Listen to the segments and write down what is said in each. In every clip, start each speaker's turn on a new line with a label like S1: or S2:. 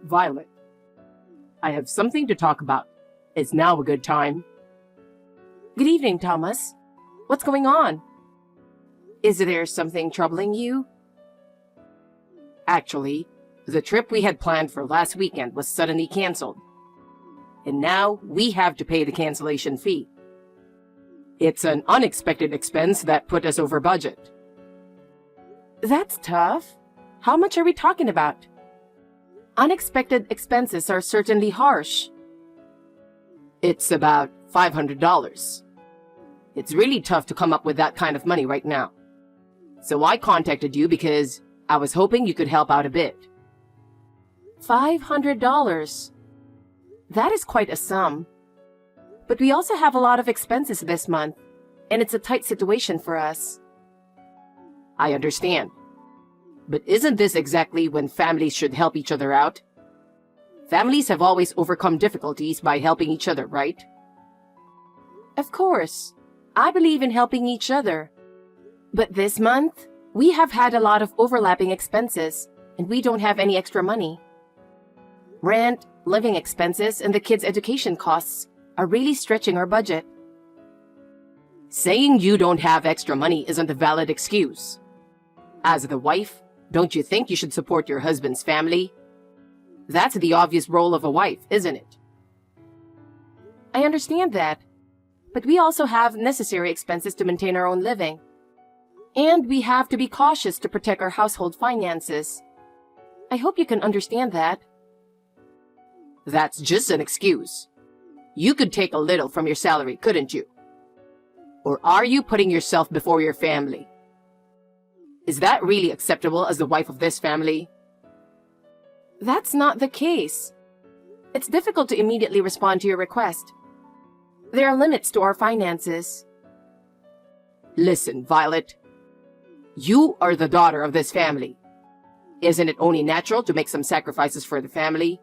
S1: Violet, I have something to talk about. Is now a good time?
S2: Good evening, Thomas. What's going on? Is there something troubling you?
S1: Actually, the trip we had planned for last weekend was suddenly canceled. And now we have to pay the cancellation fee. It's an unexpected expense that put us over budget.
S2: That's tough. How much are we talking about? Unexpected expenses are certainly harsh.
S1: It's about $500. It's really tough to come up with that kind of money right now. So I contacted you because I was hoping you could help out a bit.
S2: $500. That is quite a sum. But we also have a lot of expenses this month, and it's a tight situation for us.
S1: I understand. But isn't this exactly when families should help each other out? Families have always overcome difficulties by helping each other, right?
S2: Of course. I believe in helping each other. But this month, we have had a lot of overlapping expenses, and we don't have any extra money. Rent, living expenses, and the kids' education costs are really stretching our budget.
S1: Saying you don't have extra money isn't a valid excuse. As the wife, don't you think you should support your husband's family? That's the obvious role of a wife, isn't it?
S2: I understand that, but we also have necessary expenses to maintain our own living. And we have to be cautious to protect our household finances. I hope you can understand that.
S1: That's just an excuse. You could take a little from your salary, couldn't you? Or are you putting yourself before your family? Is that really acceptable as the wife of this family?
S2: That's not the case. It's difficult to immediately respond to your request. There are limits to our finances.
S1: Listen, Violet. You are the daughter of this family. Isn't it only natural to make some sacrifices for the family?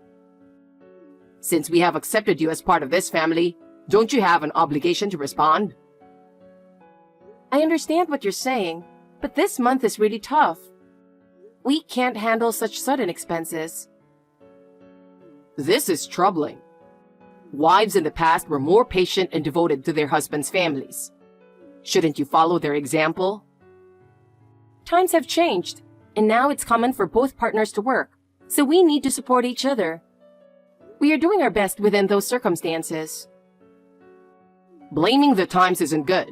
S1: Since we have accepted you as part of this family, don't you have an obligation to respond?
S2: I understand what you're saying, but this month is really tough. We can't handle such sudden expenses.
S1: This is troubling. Wives in the past were more patient and devoted to their husbands' families. Shouldn't you follow their example?
S2: Times have changed, and now it's common for both partners to work, so we need to support each other. We are doing our best within those circumstances.
S1: Blaming the times isn't good.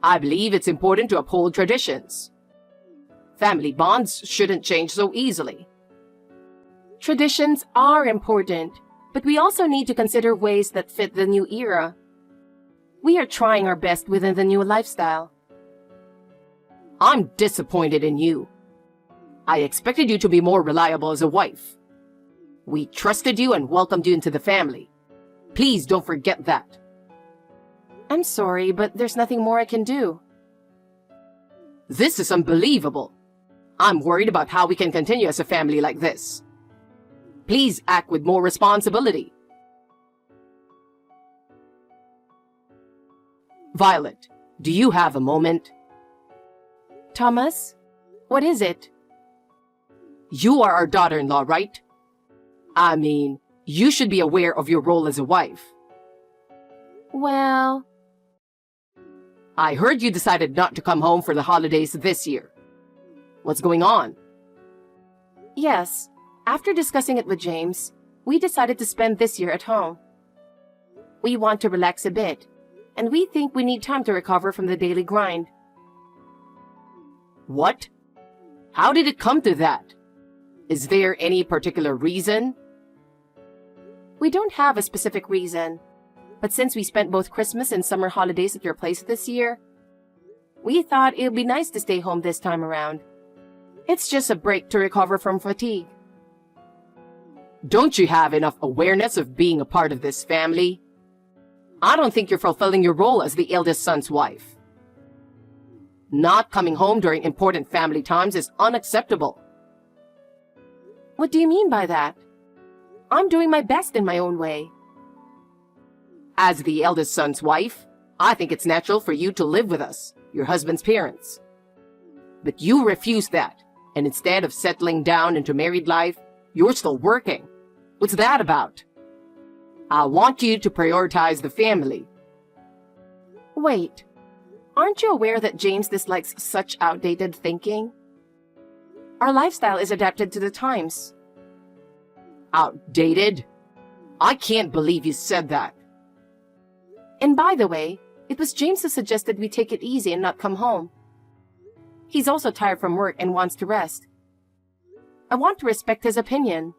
S1: I believe it's important to uphold traditions. Family bonds shouldn't change so easily.
S2: Traditions are important, but we also need to consider ways that fit the new era. We are trying our best within the new lifestyle.
S1: I'm disappointed in you. I expected you to be more reliable as a wife. We trusted you and welcomed you into the family. Please don't forget that.
S2: I'm sorry, but there's nothing more I can do.
S1: This is unbelievable. I'm worried about how we can continue as a family like this. Please act with more responsibility. Violet, do you have a moment?
S2: Thomas, what is it?
S1: You are our daughter-in-law, right? I mean, you should be aware of your role as a wife.
S2: Well,
S1: I heard you decided not to come home for the holidays this year. What's going on?
S2: yes. After discussing it with James, we decided to spend this year at home. We want to relax a bit, and we think we need time to recover from the daily grind.
S1: What? How did it come to that? Is there any particular reason?
S2: We don't have a specific reason, but since we spent both Christmas and summer holidays at your place this year, we thought it would be nice to stay home this time around. It's just a break to recover from fatigue.
S1: Don't you have enough awareness of being a part of this family? I don't think you're fulfilling your role as the eldest son's wife. Not coming home during important family times is unacceptable.
S2: What do you mean by that? I'm doing my best in my own way.
S1: As the eldest son's wife, I think it's natural for you to live with us, your husband's parents. But you refuse that, and instead of settling down into married life, You're still working. What's that about? I want you to prioritize the family.
S2: Wait, aren't you aware that James dislikes such outdated thinking? Our lifestyle is adapted to the times.
S1: Outdated? I can't believe you said that.
S2: And by the way, it was James who suggested we take it easy and not come home. He's also tired from work and wants to rest. I want to respect his opinion.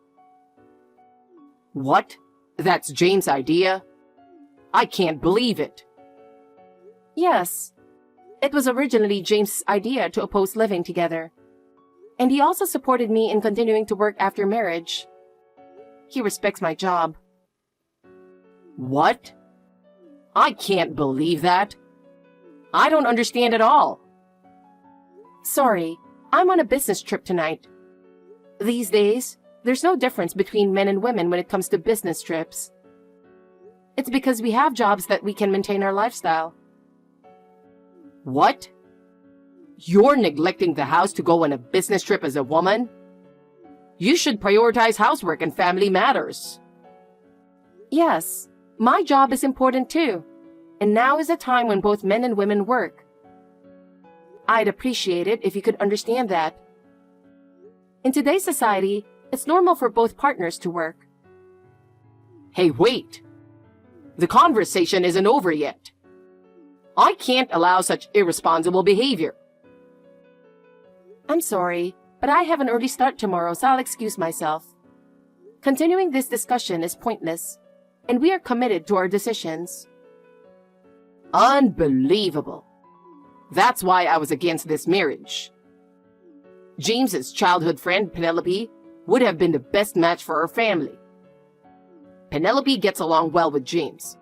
S1: What? That's James' idea? I can't believe it.
S2: Yes, it was originally James' idea to oppose living together. And he also supported me in continuing to work after marriage. He respects my job.
S1: What? I can't believe that. I don't understand at all.
S2: Sorry, I'm on a business trip tonight. These days, there's no difference between men and women when it comes to business trips. It's because we have jobs that we can maintain our lifestyle.
S1: What? You're neglecting the house to go on a business trip as a woman? You should prioritize housework and family matters.
S2: Yes, my job is important too. And now is a time when both men and women work. I'd appreciate it if you could understand that. In today's society, it's normal for both partners to work.
S1: Hey, wait. The conversation isn't over yet. I can't allow such irresponsible behavior.
S2: I'm sorry, but I have an early start tomorrow, so I'll excuse myself. Continuing this discussion is pointless, and we are committed to our decisions.
S1: Unbelievable. That's why I was against this marriage. James's childhood friend, Penelope, would have been the best match for our family. Penelope gets along well with James,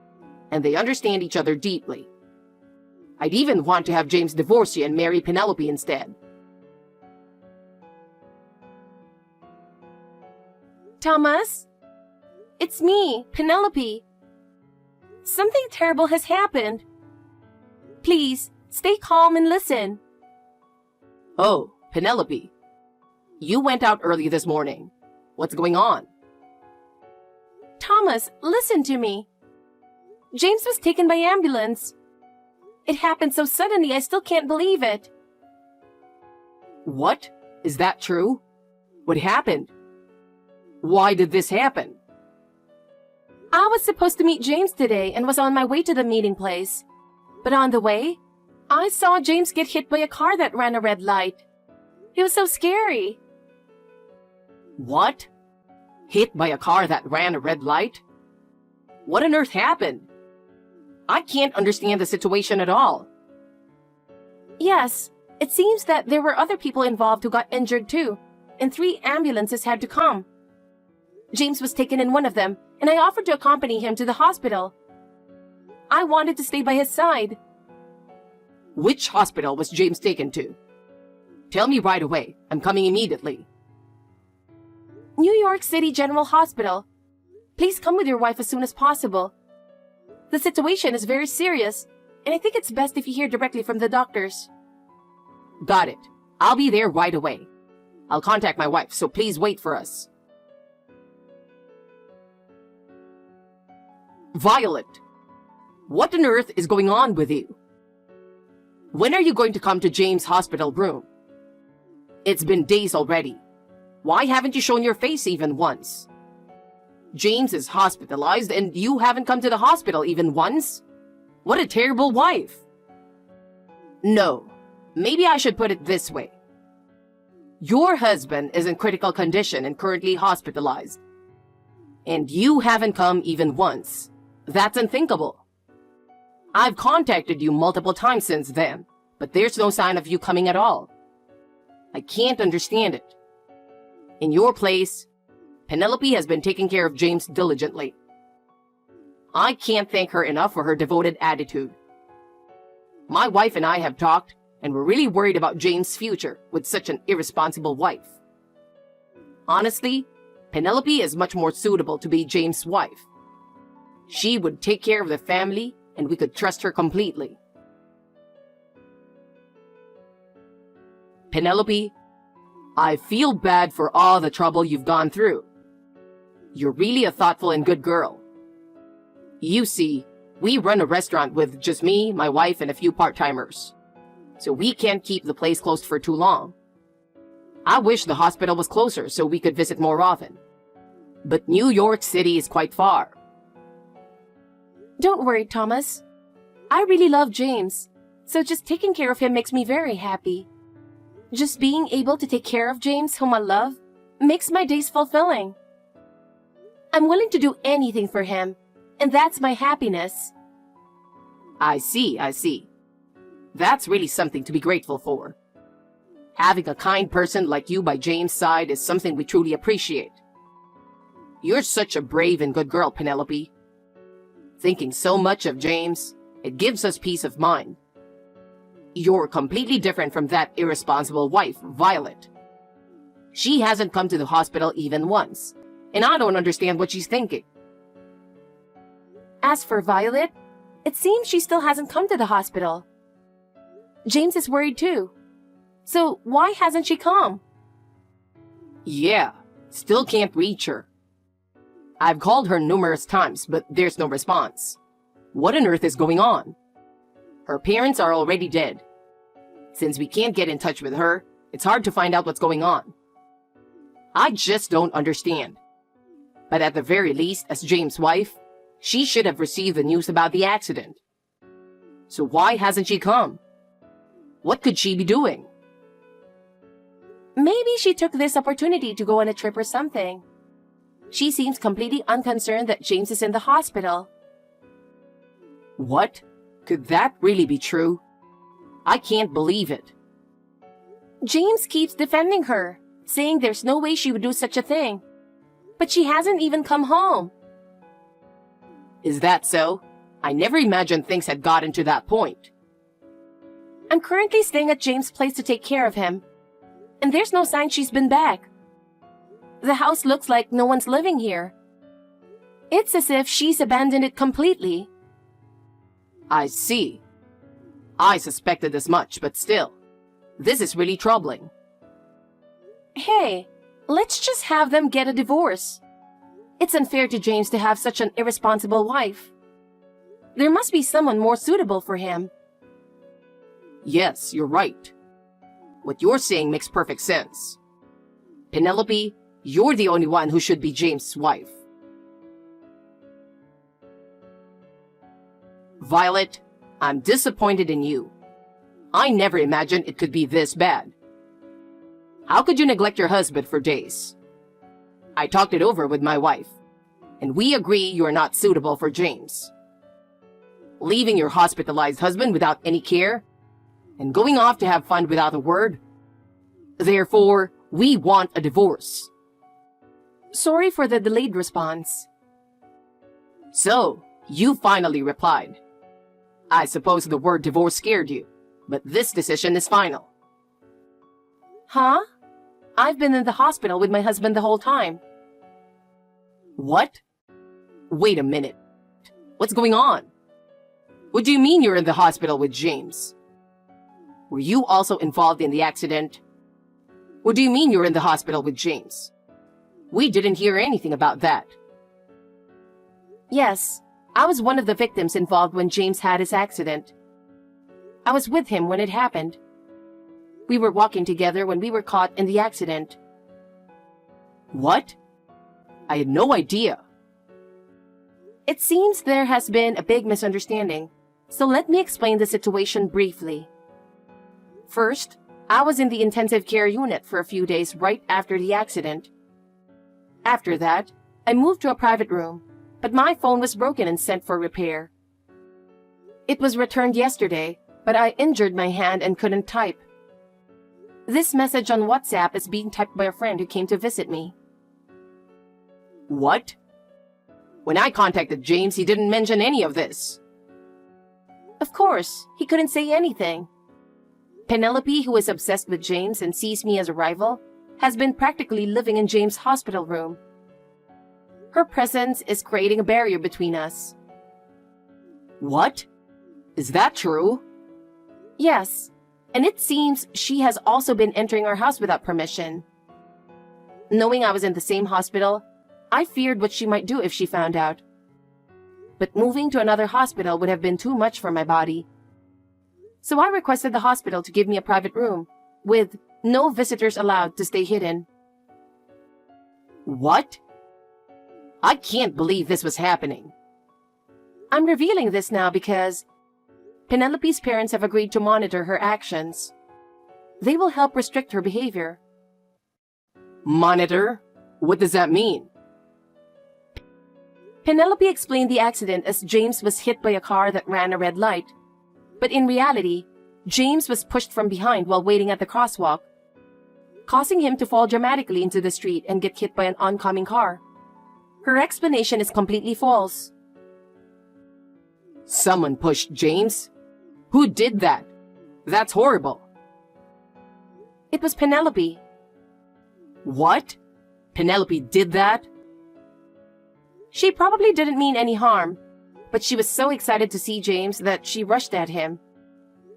S1: and they understand each other deeply. I'd even want to have James divorce you and marry Penelope instead.
S2: Thomas? It's me, Penelope. Something terrible has happened. Please, stay calm and listen.
S1: Oh, Penelope. You went out early this morning. What's going on?
S2: Thomas, listen to me. James was taken by ambulance. It happened so suddenly I still can't believe it.
S1: What? Is that true? What happened? Why did this happen?
S2: I was supposed to meet James today and was on my way to the meeting place. But on the way, I saw James get hit by a car that ran a red light. It was so scary.
S1: What? Hit by a car that ran a red light? What on earth happened? I can't understand the situation at all.
S2: Yes, it seems that there were other people involved who got injured too, and 3 ambulances had to come. James was taken in one of them, and I offered to accompany him to the hospital. I wanted to stay by his side.
S1: Which hospital was James taken to? Tell me right away. I'm coming immediately.
S2: New York City General Hospital. Please come with your wife as soon as possible. The situation is very serious, and I think it's best if you hear directly from the doctors.
S1: Got it. I'll be there right away. I'll contact my wife, so please wait for us. Violet, what on earth is going on with you? When are you going to come to James' hospital room? It's been days already. Why haven't you shown your face even once? James is hospitalized and you haven't come to the hospital even once? What a terrible wife. No, maybe I should put it this way. Your husband is in critical condition and currently hospitalized. And you haven't come even once. That's unthinkable. I've contacted you multiple times since then, but there's no sign of you coming at all. I can't understand it. In your place, Penelope has been taking care of James diligently. I can't thank her enough for her devoted attitude. My wife and I have talked, and we're really worried about James' future with such an irresponsible wife. Honestly, Penelope is much more suitable to be James' wife. She would take care of the family, and we could trust her completely. Penelope, I feel bad for all the trouble you've gone through. You're really a thoughtful and good girl. You see, we run a restaurant with just me, my wife, and a few part-timers. So we can't keep the place closed for too long. I wish the hospital was closer so we could visit more often. But New York City is quite far.
S2: Don't worry, Thomas. I really love James, so just taking care of him makes me very happy. Just being able to take care of James, whom I love, makes my days fulfilling. I'm willing to do anything for him, and that's my happiness.
S1: I see. That's really something to be grateful for. Having a kind person like you by James' side is something we truly appreciate. You're such a brave and good girl, Penelope. Thinking so much of James, it gives us peace of mind. You're completely different from that irresponsible wife, Violet. She hasn't come to the hospital even once, and I don't understand what she's thinking.
S2: As for Violet, it seems she still hasn't come to the hospital. James is worried too. So why hasn't she come?
S1: Yeah, still can't reach her. I've called her numerous times, but there's no response. What on earth is going on? Her parents are already dead. Since we can't get in touch with her, it's hard to find out what's going on. I just don't understand. But at the very least, as James' wife, she should have received the news about the accident. So why hasn't she come? What could she be doing?
S2: Maybe she took this opportunity to go on a trip or something. She seems completely unconcerned that James is in the hospital.
S1: What? Could that really be true? I can't believe it.
S2: James keeps defending her, saying there's no way she would do such a thing. But she hasn't even come home.
S1: Is that so? I never imagined things had gotten to that point.
S2: I'm currently staying at James' place to take care of him. And there's no sign she's been back. The house looks like no one's living here. It's as if she's abandoned it completely.
S1: I see. I suspected as much, but still, this is really troubling.
S2: Hey, let's just have them get a divorce. It's unfair to James to have such an irresponsible wife. There must be someone more suitable for him.
S1: Yes, you're right. What you're saying makes perfect sense. Penelope, you're the only one who should be James' wife. Violet, I'm disappointed in you. I never imagined it could be this bad. How could you neglect your husband for days? I talked it over with my wife, and we agree you are not suitable for James. Leaving your hospitalized husband without any care, and going off to have fun without a word. Therefore, we want a divorce.
S2: Sorry for the delayed response.
S1: So, you finally replied. I suppose the word divorce scared you, but this decision is final.
S2: Huh? I've been in the hospital with my husband the whole time.
S1: What? Wait a minute. What's going on? What do you mean you're in the hospital with James? Were you also involved in the accident? What do you mean you're in the hospital with James? We didn't hear anything about that.
S2: Yes, I was one of the victims involved when James had his accident. I was with him when it happened. We were walking together when we were caught in the accident.
S1: What? I had no idea.
S2: It seems there has been a big misunderstanding, so let me explain the situation briefly. First, I was in the intensive care unit for a few days right after the accident. After that, I moved to a private room, but my phone was broken and sent for repair. It was returned yesterday, but I injured my hand and couldn't type. This message on WhatsApp is being typed by a friend who came to visit me.
S1: What? When I contacted James, he didn't mention any of this.
S2: Of course, he couldn't say anything. Penelope, who is obsessed with James and sees me as a rival, has been practically living in James' hospital room. Her presence is creating a barrier between us.
S1: What? Is that true?
S2: Yes, and it seems she has also been entering our house without permission, Knowing I was in the same hospital, I feared what she might do if she found out. But moving to another hospital would have been too much for my body. So I requested the hospital to give me a private room, with no visitors allowed to stay hidden.
S1: What? I can't believe this was happening.
S2: I'm revealing this now because Penelope's parents have agreed to monitor her actions. They will help restrict her behavior.
S1: Monitor? What does that mean?
S2: Penelope explained the accident as James was hit by a car that ran a red light. But in reality, James was pushed from behind while waiting at the crosswalk, causing him to fall dramatically into the street and get hit by an oncoming car. Her explanation is completely false.
S1: Someone pushed James? Who did that? That's horrible.
S2: It was Penelope.
S1: What? Penelope did that?
S2: She probably didn't mean any harm, but she was so excited to see James that she rushed at him,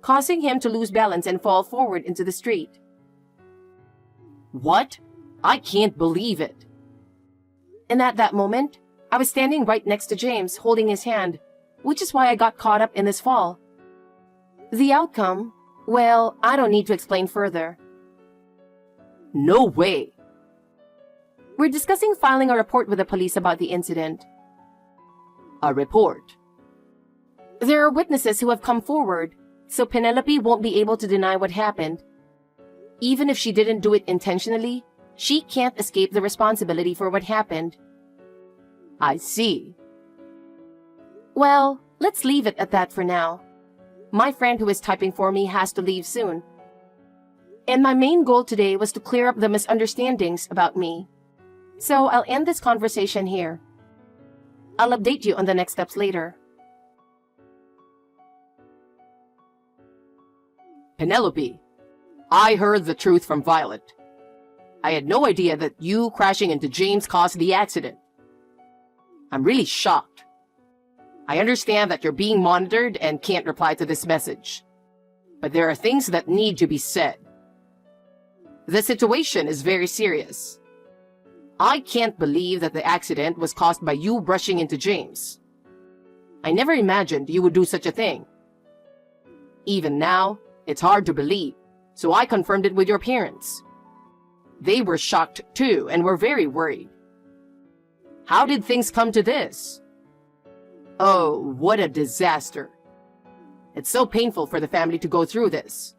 S2: causing him to lose balance and fall forward into the street.
S1: What? I can't believe it.
S2: And at that moment, I was standing right next to James, holding his hand, which is why I got caught up in this fall. The outcome, well, I don't need to explain further.
S1: No way.
S2: We're discussing filing a report with the police about the incident.
S1: A report?
S2: There are witnesses who have come forward, so Penelope won't be able to deny what happened. Even if she didn't do it intentionally, she can't escape the responsibility for what happened.
S1: I see.
S2: Well, let's leave it at that for now. My friend who is typing for me has to leave soon. And my main goal today was to clear up the misunderstandings about me. So I'll end this conversation here. I'll update you on the next steps later.
S1: Penelope, I heard the truth from Violet. I had no idea that you crashing into James caused the accident. I'm really shocked. I understand that you're being monitored and can't reply to this message. But there are things that need to be said. The situation is very serious. I can't believe that the accident was caused by you brushing into James. I never imagined you would do such a thing. Even now, it's hard to believe, so I confirmed it with your parents. They were shocked too and were very worried. How did things come to this? Oh, what a disaster. It's so painful for the family to go through this.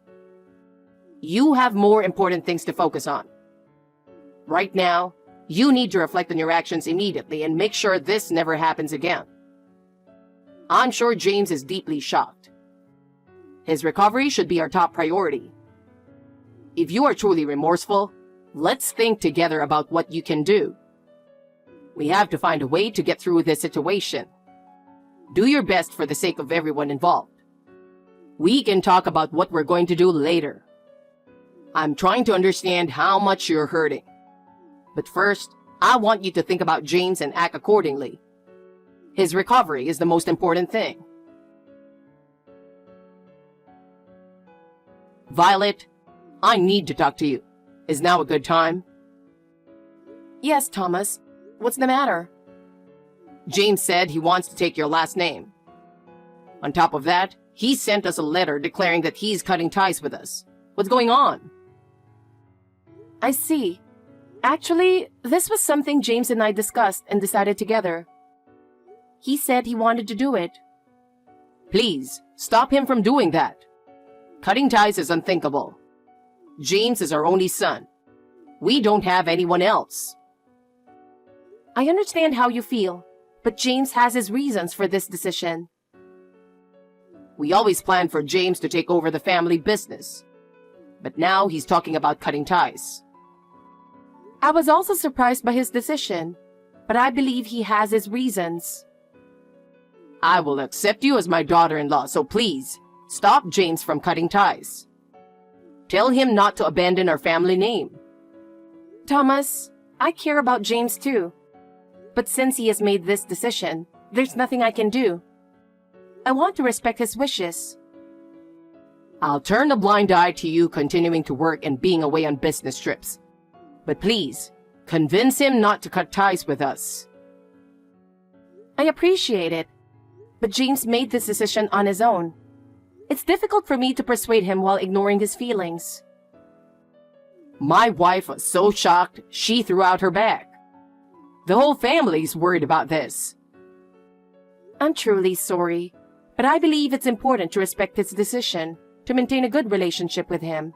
S1: You have more important things to focus on. Right now, you need to reflect on your actions immediately and make sure this never happens again. I'm sure James is deeply shocked. His recovery should be our top priority. If you are truly remorseful, let's think together about what you can do. We have to find a way to get through this situation. Do your best for the sake of everyone involved. We can talk about what we're going to do later. I'm trying to understand how much you're hurting. But first, I want you to think about James and act accordingly. His recovery is the most important thing. Violet, I need to talk to you. Is now a good time?
S2: Yes, Thomas. What's the matter?
S1: James said he wants to take your last name. On top of that, he sent us a letter declaring that he's cutting ties with us. What's going on?
S2: I see. Actually, this was something James and I discussed and decided together. He said he wanted to do it.
S1: Please, stop him from doing that. Cutting ties is unthinkable. James is our only son. We don't have anyone else.
S2: I understand how you feel, but James has his reasons for this decision.
S1: We always planned for James to take over the family business. But now he's talking about cutting ties.
S2: I was also surprised by his decision, but I believe he has his reasons.
S1: I will accept you as my daughter-in-law, so please, stop James from cutting ties. Tell him not to abandon our family name.
S2: Thomas, I care about James too. But since he has made this decision, there's nothing I can do. I want to respect his wishes.
S1: I'll turn a blind eye to you continuing to work and being away on business trips. But please, Convince him not to cut ties with us.
S2: I appreciate it, but James made this decision on his own. It's difficult for me to persuade him while ignoring his feelings.
S1: My wife was so shocked, she threw out her bag. The whole family's worried about this.
S2: I'm truly sorry, but I believe it's important to respect his decision to maintain a good relationship with him.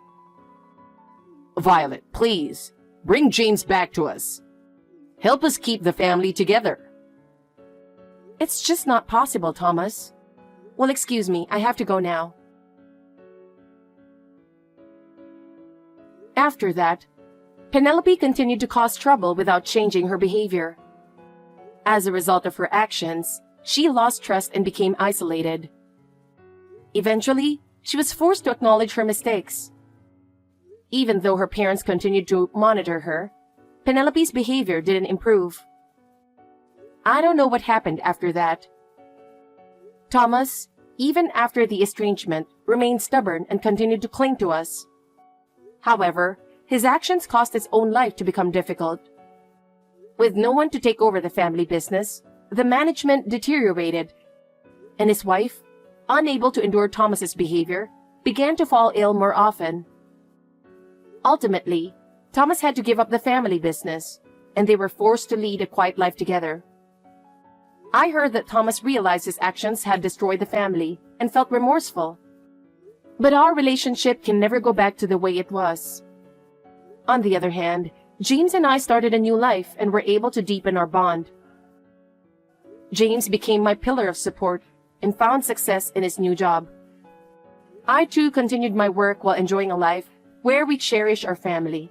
S1: Violet, please, bring James back to us. Help us keep the family together.
S2: It's just not possible, Thomas. Well, excuse me, I have to go now. After that, Penelope continued to cause trouble without changing her behavior. As a result of her actions, she lost trust and became isolated. Eventually, she was forced to acknowledge her mistakes. Even though her parents continued to monitor her, Penelope's behavior didn't improve. I don't know what happened after that. Thomas, even after the estrangement, remained stubborn and continued to cling to us. However, his actions caused his own life to become difficult. With no one to take over the family business, the management deteriorated, and his wife, unable to endure Thomas's behavior, began to fall ill more often. Ultimately, Thomas had to give up the family business, and they were forced to lead a quiet life together. I heard that Thomas realized his actions had destroyed the family and felt remorseful. But our relationship can never go back to the way it was. On the other hand, James and I started a new life and were able to deepen our bond. James became my pillar of support and found success in his new job. I too continued my work while enjoying a life where we cherish our family.